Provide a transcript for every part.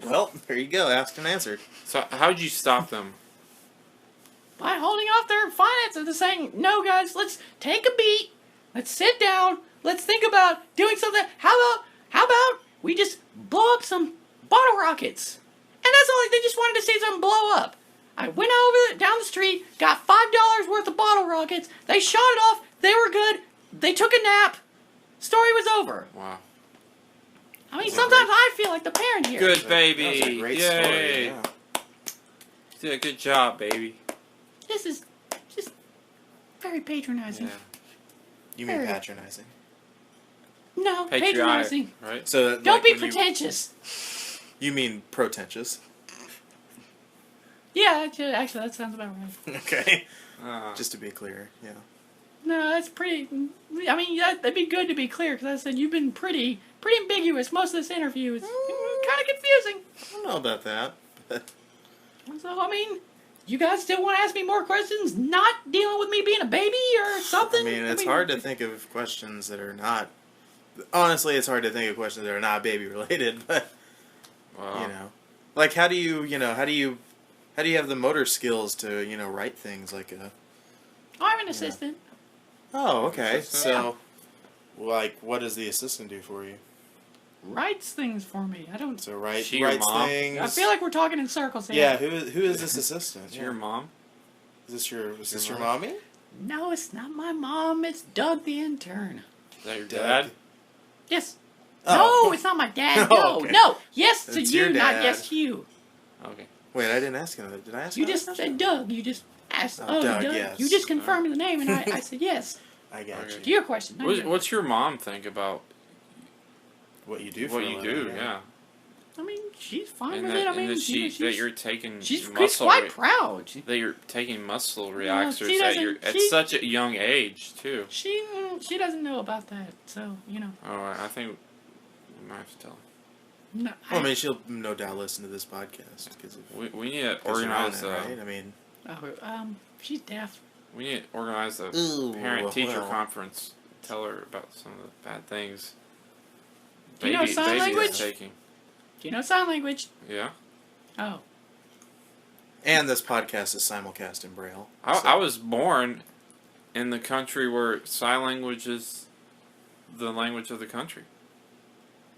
Well, there you go. Asked and answered. So how'd you stop them? By holding off their finances and saying, no, guys, let's take a beat. Let's sit down. Let's think about doing something. How about we just blow up some bottle rockets? And that's all. They just wanted to see something blow up. I went down the street, got $5 worth of bottle rockets. They shot it off. They were good. They took a nap. Story was over. Wow. I mean, sometimes I feel like the parent here. Good baby. That was a great Yay. story. Yeah. You did a good job, baby. This is just very patronizing. Yeah. You mean patronizing? No, Patriotic, patronizing. right? So Don't be pretentious. You mean pretentious? Yeah, actually, that sounds about right. Okay. Just to be clear, yeah. No, that's pretty. I mean, that'd be good to be clear because I said you've been pretty ambiguous most of this interview. It's kind of confusing. I don't know about that. But So I mean, you guys still want to ask me more questions? Not dealing with me being a baby or something? I mean, it's hard to think of questions that are not. Honestly, it's hard to think of questions that are not baby related. But Wow. you know, like how do you have the motor skills to write things like a. I'm an assistant. Oh, okay. Assistant? So, like, what does the assistant do for you? Writes things for me. I don't. So She your writes mom? things. I feel like we're talking in circles here. Yeah, who is this assistant? Is your mom? Is this your mom? mommy? No, it's not my mom. It's Doug the intern. Is that your Doug. dad? Yes. Oh. No, it's not my dad. Oh, No, okay. no. Yes to It's you, your not dad. yes to you. Okay. Wait, I didn't ask him that. Did I ask You him just that? said Doug. You just asked. Oh, Doug, Doug. yes. You just confirmed the name, and I said yes. I got Okay. you. To your question. not yours. What's your mom think about What you do for what a you living, do? Yeah. I mean, she's fine And with that, it. I mean, that she's you're taking she's muscle quite proud. that you're taking muscle she relaxers at doesn't- such a young age too. She doesn't know about that, so Oh, I think we might have to tell her. No, Well, I mean, she'll no doubt listen to this podcast because of. We need to 'cause you're on organize it, right? I mean, she's deaf. we need to organize a Ooh, parent teacher well. conference. Tell her about some of the bad things. Do you know sign baby language? is taking. Do you know sign language? Yeah. Oh, and this podcast is simulcast in Braille. I was born in the country where sign language is the language of the country.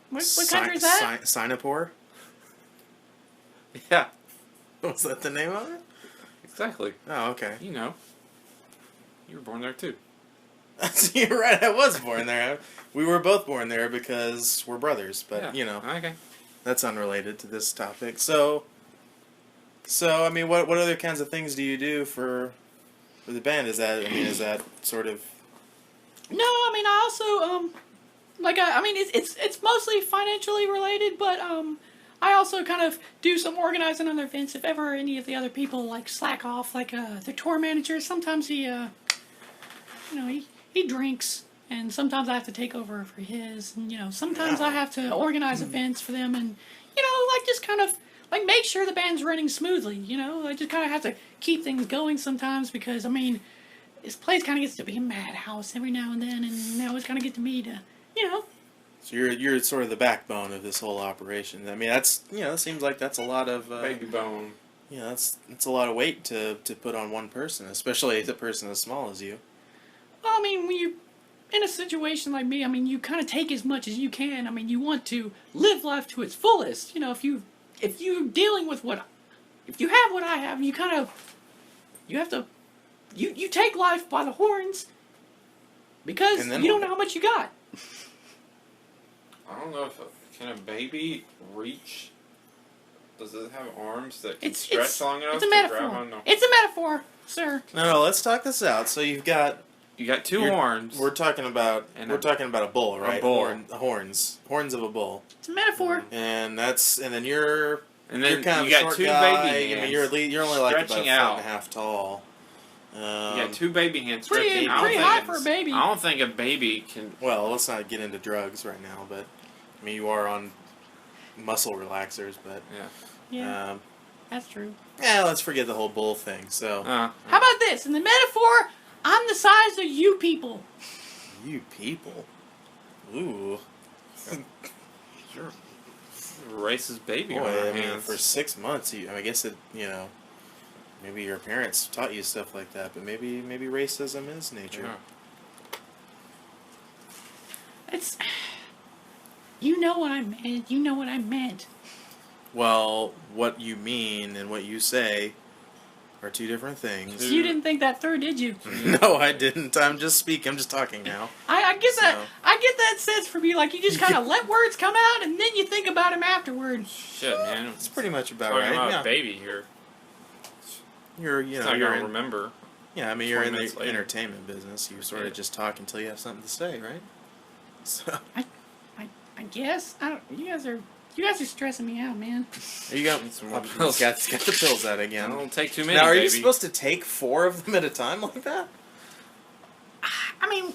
what country is that? Singapore? Yeah, Was that the name of it? exactly. Oh, okay. You know. You were born there too. You're right. I was born there. We were both born there because we're brothers. But Yeah. Okay. that's unrelated to this topic. So I mean, what other kinds of things do you do for the band? Is that sort of? No, I mean I also I mean it's mostly financially related, but I also kind of do some organizing on their events. If ever any of the other people like slack off, like the tour manager, sometimes he he drinks, and sometimes I have to take over for his, and sometimes I have to organize events for them, and like just kind of like make sure the band's running smoothly. I just kind of have to keep things going sometimes because I mean, this place kind of gets to be a madhouse every now and then, and they always kind of get to me to, So you're sort of the backbone of this whole operation. I mean, that's it seems like that's a lot of Baby bone. that's a lot of weight to put on one person, especially a person as small as you. Well, I mean, when you're in a situation like me, I mean, you kind of take as much as you can. I mean, you want to live life to its fullest. If you're dealing with if you have what I have, you kind of, you have to, you take life by the horns because you don't know how much you got. I don't know can a baby reach? Does it have arms that can stretch long enough It's a to grab metaphor. on? It's a metaphor, sir. No, let's talk this out. So you got two horns. We're talking about And a bull, right? a bull. Horns of a bull, It's a metaphor. and then you're then kind of you a got short two guy. baby I hands. mean, you're only like about a foot stretching and out. a half tall. You got two baby hands. Pretty stretching. I don't think high it's- for a baby. I don't think a baby can. Well, let's not get into drugs right now, but I mean, you are on muscle relaxers, but Yeah, that's true. let's forget the whole bull thing. So How about this? In the metaphor, I'm the size of you people. you people, ooh, Sure. Race's baby Boy, on our I mean, hands. for 6 months, I guess it, maybe your parents taught you stuff like that, but maybe racism is nature. Yeah. It's. You know what I meant. You know what I meant. Well, what you mean and what you say are two different things. You didn't think that through, did you? No, I didn't. I'm just talking now. I get that. So- I get that sense from you. Like you just kind of let words come out and then you think about them afterwards. Shit, man. It's pretty much about Talking right. about Yeah. a baby here. You're, It's not you're gonna in, remember. yeah, I mean, you're 20 in the minutes later. entertainment business. You sort Yeah. of just talk until you have something to say, right? So, I guess I don't. You guys are stressing me out, man. you got, Need some more got pills. the pills out I again. don't take too many, Now, are baby. you supposed to take 4 of them at a time like that? I mean,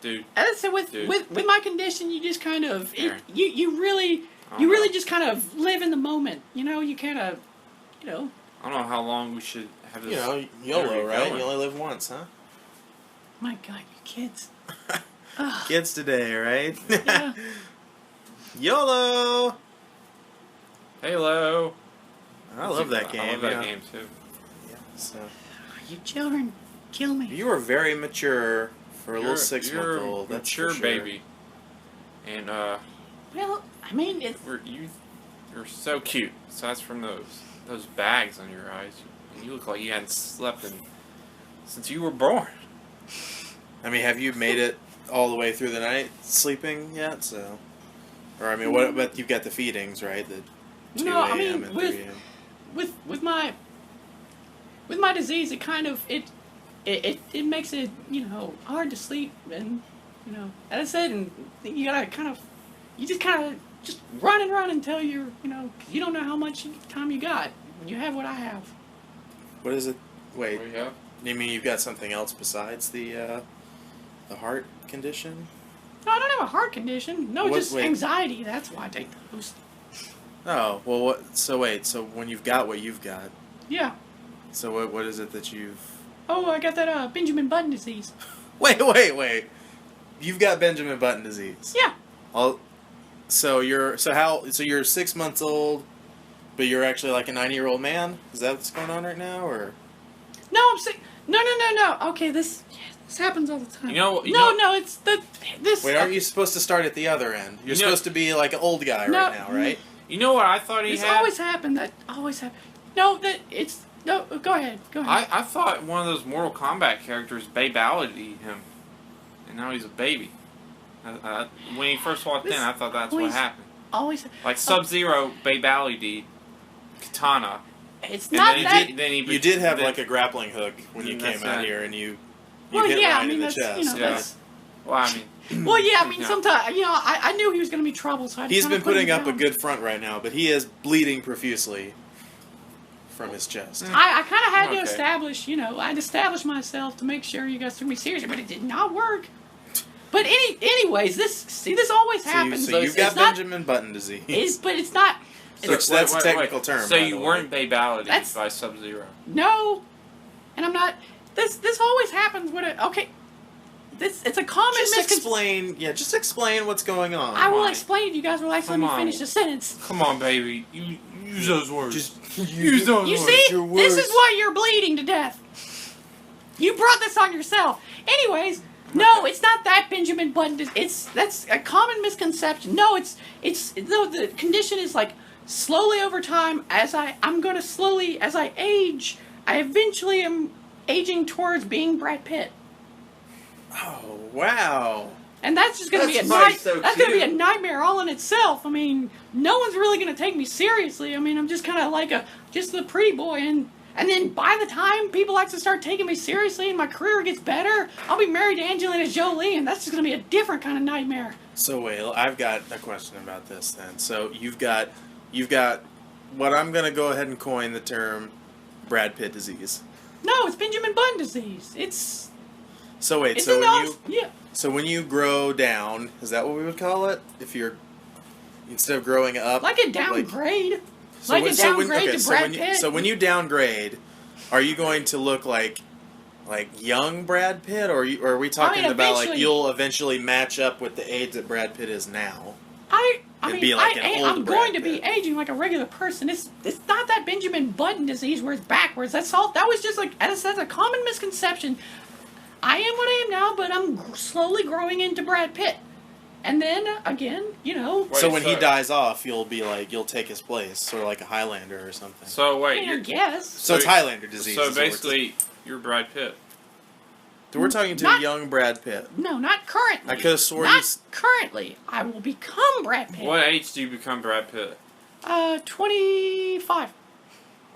Dude, as I said, with Dude. with my condition, you just kind of Here. you really I don't you really know. just kind of live in the moment. You know, you kind of, you know. I don't know how long we should have this. YOLO, interview right? going. You only live once, huh? My God, you kids. Ugh. Kids today, right? Yeah. YOLO! Halo. I love that game. I love that yeah. game too. Yeah, so. You children kill me. You were very mature for a little You're 6-month-old. a That's mature for sure. baby. And Well, I mean, it's you're so cute. Aside from those bags on your eyes, you look like you hadn't slept since you were born. I mean, have you made it all the way through the night sleeping yet? So, or I mean, what? But you've got the feedings, right? The 2 No, I a.m. mean, and with- 3 a.m. with my disease, it kind of it makes it hard to sleep, and as I said, and you gotta just run and run until you're 'cause you don't know how much time you got when you have what I have. What is it? Wait, What do you have? you mean you've got something else besides the heart condition? No, I don't have a heart condition. No, What- just wait. anxiety. That's why I take those. Oh, well, what? So wait, so when you've got what you've got, Yeah. so what is it that you've? Oh, I got that Benjamin Button disease. Wait! You've got Benjamin Button disease. Yeah. So you're 6 months old, but you're actually like a 90-year-old man. Is that what's going on right now, or? No, I'm sick. No. Okay, this happens all the time. You know- No, it's this. Wait, aren't you supposed to start at the other end? You're You know- supposed to be like an old guy No, right now, right? You know what I thought he This had? always happened. That always happened. No, that it's no. Go ahead. I thought one of those Mortal Kombat characters babality him, and now he's a baby. When he first walked in, I thought that's what always- happened. Always. Like Sub-Zero babality Katana. It's And not then that. You did have then- like a grappling hook when you That's came out it. here, and you Well, hit yeah, right I mean in the that's chest. Yeah. that's. Well, I mean, Well, yeah, I mean Yeah. sometimes I knew he was going to be trouble, so I He's kinda been put him putting up a down. good front right now, but he is bleeding profusely from his chest. I kind of had to Okay. establish, I'd establish myself to make sure you guys took me seriously, but it did not work. But anyways, this always happens. So though. you've It's got not- Benjamin Button disease. But it's not. Which that's a technical term. So by you the weren't way. babality That's- by Sub-Zero. No, and I'm not. This always happens when it's a common Just misconception. explain what's going on. I will Come on. explain if you guys relax. Let Come me on. finish the sentence. Come on, baby. You use those words. Just use those You words. see, your this words. is why you're bleeding to death. You brought this on yourself. Anyways, no, it's not that Benjamin Button. That's a common misconception. No, it's the condition is like slowly over time. As I age, I eventually am aging towards being Brad Pitt. Oh wow! And that's just going to be a That's probably night. so That's going to be a cute. nightmare all in itself. I mean, no one's really going to take me seriously. I mean, I'm just kind of like just the pretty boy, and then by the time people actually start taking me seriously and my career gets better, I'll be married to Angelina Jolie, and that's just going to be a different kind of nightmare. So wait, I've got a question about this then. So you've got what I'm gonna go ahead and coin the term Brad Pitt disease. No, it's Benjamin Button disease. It's So in the when you grow down, is that what we would call it? If you're instead of growing up, like a downgrade. Like a downgrade to Brad Pitt. So when you downgrade, are you going to look like young Brad Pitt, or are we talking about like eventually- you'll eventually match up with the age that Brad Pitt is now? It'd be like an old I'm going to Brad be Pitt. aging like a regular person. It's not that Benjamin Button disease where it's backwards. That's all. That was just like that's a common misconception. I am what I am now, but I'm slowly growing into Brad Pitt. And then again, you know. Wait, So when he so- dies off, you'll take his place, sort of like a Highlander or something. So I wait, mean, I you're, guess. So it's Highlander disease. so is what we're basically you're Brad Pitt. we're talking to Not- young Brad Pitt. No, not currently. I could have sworn Not currently. I will become Brad Pitt. What age do you become Brad Pitt? 25.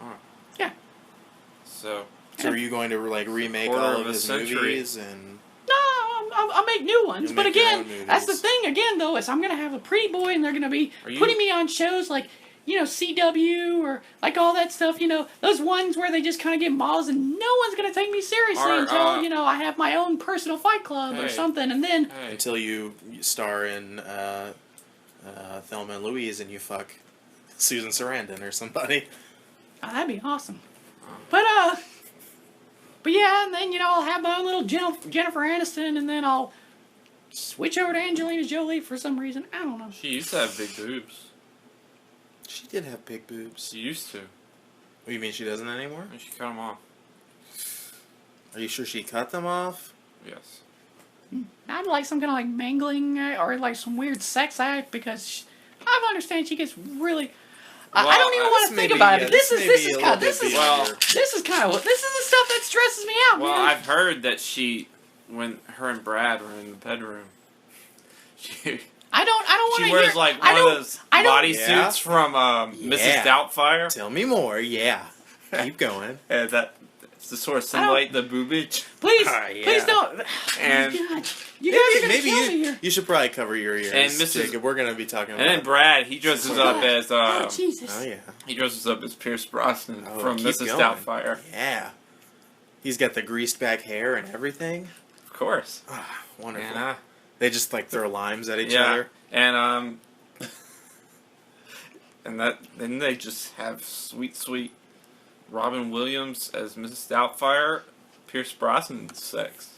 Alright. Yeah. So So are you going to like remake Quarter all of of a his century. movies and? No, I'll make new ones. You'll But make your again, own movies. that's the thing. Again, though, is I'm gonna have a pretty boy, and they're gonna be Are you- putting me on shows like, you know, CW or like all that stuff. You know, those ones where they just kind of get models, and no one's gonna take me seriously Are, until you know I have my own personal fight club or Hey. something, and then hey, Until you star in Thelma and Louise and you fuck Susan Sarandon or somebody. that'd be awesome. But yeah, and then you know I'll have my own little Jennifer Aniston, and then I'll switch over to Angelina Jolie for some reason. I don't know. she used to have big boobs. She did have big boobs. She used to. What do you mean she doesn't anymore? And she cut them off. Are you sure she cut them off? Yes. Not like some kind of like mangling or like some weird sex act because I understand she gets really. I Well, don't even want to think maybe- about yeah, it. This this is may this be is a kind of little this bit is beyond this is kind of this is the stuff that stresses me out. Well, man. I've heard that she, when her and Brad were in the bedroom, she I don't want to she hear. wears like I one don't. of those I don't. bodysuits Yeah. from Mrs. Yeah. Doubtfire, Tell me more. Yeah. Keep going. and that to sort of simulate the boobage. Please, Yeah. please don't. And- Oh my God. You guys are gonna Maybe kill me here. you should probably cover your ears. And Mrs. Jacob, we're gonna be talking And about. then Brad, he dresses up as Oh Jesus. Oh yeah. he dresses up as Pierce Brosnan Oh, from keep Mrs. going. Doubtfire. Yeah. He's got the greased back hair and everything. Of course. Ah, wonderful. And They just like throw limes at each yeah, other. and and then they just have sweet Robin Williams as Mrs. Doubtfire, Pierce Brosnan sex.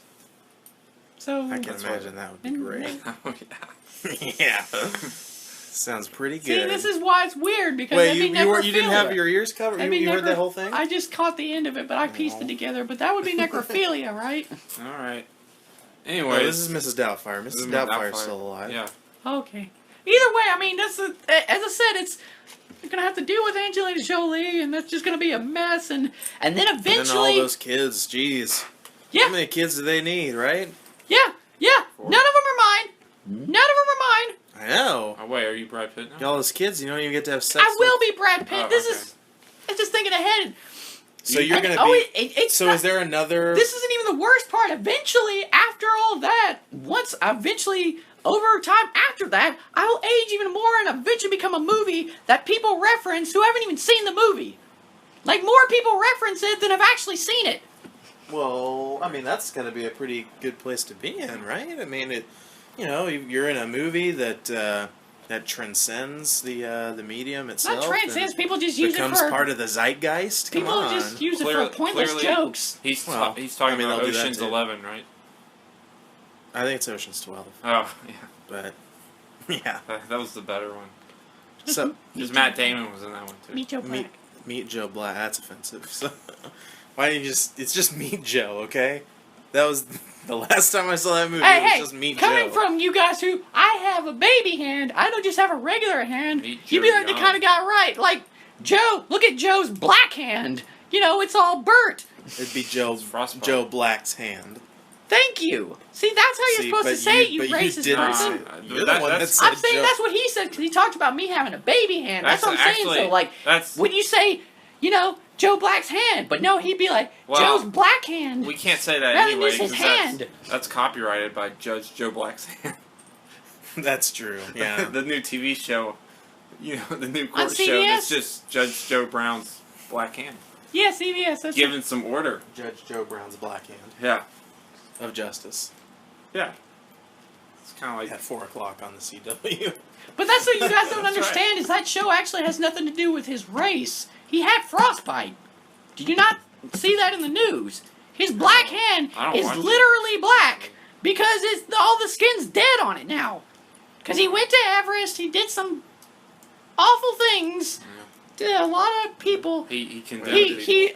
So I can That's imagine that would be And- great. Oh yeah. Yeah. Sounds pretty see, good. this is why it's weird because Wait, let me you never didn't feel have it. your ears covered? Let me You heard never- that whole thing? I just caught the end of it, but I pieced it together. But that would be necrophilia, right? All right. No, Anyways, this is Mrs. Doubtfire. this Mrs. is Doubtfire's still alive. Yeah. Okay. Either way, I mean, as I said, it's you're gonna have to deal with Angelina Jolie, and that's just gonna be a mess. And then And then all eventually, those kids, jeez. yeah, How many kids do they need, right? yeah. Four. None of them are mine. None of them are mine. I know. Oh wait, are you Brad Pitt now? All those kids, you don't even get to have sex I will be Brad Pitt. Oh, This okay. is. I'm just thinking ahead. So you're And- gonna be. it's So not- is there another? This isn't even the worst part. Eventually, after all of that, over time after that, I'll age even more and eventually become a movie that people reference who haven't even seen the movie. Like, more people reference it than have actually seen it. Well, I mean, that's gonna be a pretty good place to be in, right? I mean, you're in a movie that transcends the medium It's itself. not transcends. and People just use it becomes for... part of the zeitgeist. Come People on. just use it Clearly- for pointless clearly- jokes. He's Well, he's talking I mean, about they'll do that Ocean's too. 11, right? I think it's Ocean's 12, Oh yeah, but yeah. that was the better one. So Because Matt Damon was in that one too. Meet Joe Black. meet Joe Black. That's offensive. So why didn't you just? It's just Meet Joe, okay? That was the last time I saw that movie. It was Hey, just Meet coming Joe. from you guys who I have a baby hand, I don't just have a regular hand. Meet You'd be Joe like the Young. kind of guy, right? Like Joe. Look at Joe's black hand. You know, it's all burnt. It'd be Joe frostbite. Joe Black's hand. Thank you. See, that's how you're See, supposed to but say it, you- you but you racist didn't person. say- You're the That- one that that's- said I'm saying Joe. that's what he said because he talked about me having a baby hand. That's what I'm saying. actually- So, like, that's when you say, you know, Joe Black's hand, but no, he'd be like Well, Joe's black hand. we can't say that Rather than anyway just his because hand. that's copyrighted by Judge Joe Black's hand. That's true. Yeah. the new TV show, the new On court show. CBS? It's just Judge Joe Brown's black hand, Yeah, CBS. That's giving some order. Judge Joe Brown's Black Hand Yeah, of Justice yeah. It's kind of like at 4:00 on the CW. But that's what you guys don't That's understand is that show actually has nothing to do with his race. He had frostbite. Did you not see that in the news? His black hand I don't is watch it. literally black because all the skin's dead on it now. Because he went to Everest, he did some awful things to a lot of people. He condemned And he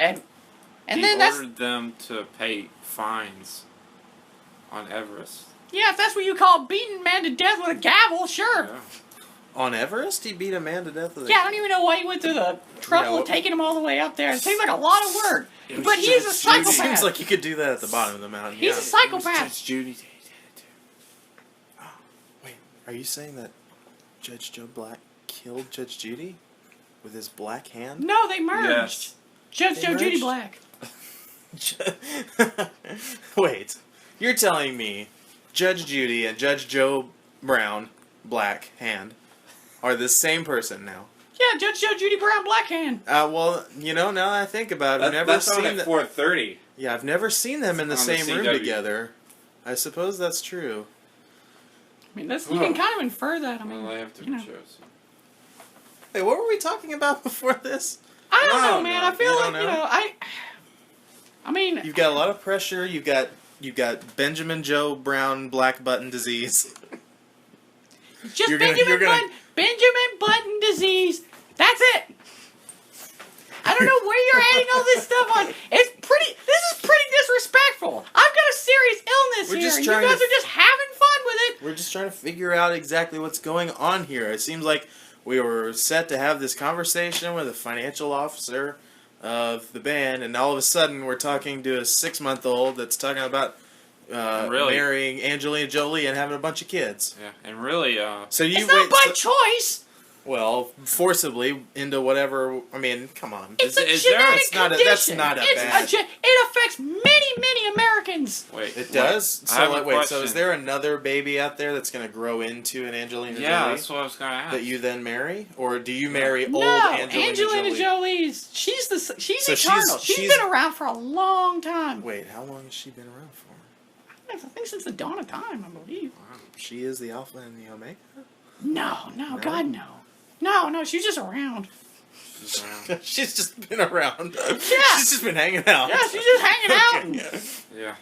then that's... ordered them to pay fines on Everest. Yeah, if that's what you call beating a man to death with a gavel, sure. Yeah. On Everest, he beat a man to death with a Yeah, I don't even know why he went through the trouble of taking him all the way up there. It seems like a lot of work. But he's a It psychopath. seems like you could do that at the bottom of the mountain. He's a yeah. psychopath. Judge Judy. Wait, are you saying that Judge Joe Black killed Judge Judy with his black hand? No, they merged. Yes. Judge They Joe Judy merged? Black. Wait, you're telling me Judge Judy and Judge Joe Brown Black Hand are the same person now? Yeah, Judge Joe Judy Brown Blackhand. Well, now that I think about it, I've never That's on seen at them. 4:30. Yeah, I've never seen them in the On the same room CW. together. I suppose that's true. I mean, you can kind of infer that. I mean, Well, they have to you know. shows. Hey, what were we talking about before this? I don't know, No, man. no, I feel you like, don't know? I mean, You've got a lot of pressure. You've got Benjamin Joe Brown Black Button disease. just you're gonna- Benjamin Button disease. That's it. I don't know where you're adding all this stuff on. This is pretty disrespectful. I've got a serious illness We're here, just and you trying guys to- are just having fun with it. We're just trying to figure out exactly what's going on here. It seems like we were set to have this conversation with a financial officer of the band, and all of a sudden we're talking to a 6-month-old that's talking about Really? marrying Angelina Jolie and having a bunch of kids. Yeah, and really, So you It's not by choice. well, forcibly into whatever. I mean, come on. It's a is there- genetic That's not a- condition. that's not a bad- It affects many Americans. wait. It does. I have So a like, wait. So question. is there another baby out there that's going to grow into an Angelina Yeah, Jolie that's what I was gonna ask. that you then marry, or do you marry old No, Angelina Jolie? Jolie's. She's So eternal. She's she's- been around for a long time. Wait, how long has she been around for? I think since the dawn of time, I believe. She is the Alpha and the Omega. No, No? God, no. No, she's just around. She's around. She's just been around. Yeah. She's just been hanging out. Yeah, she's just hanging out. Okay. Yeah.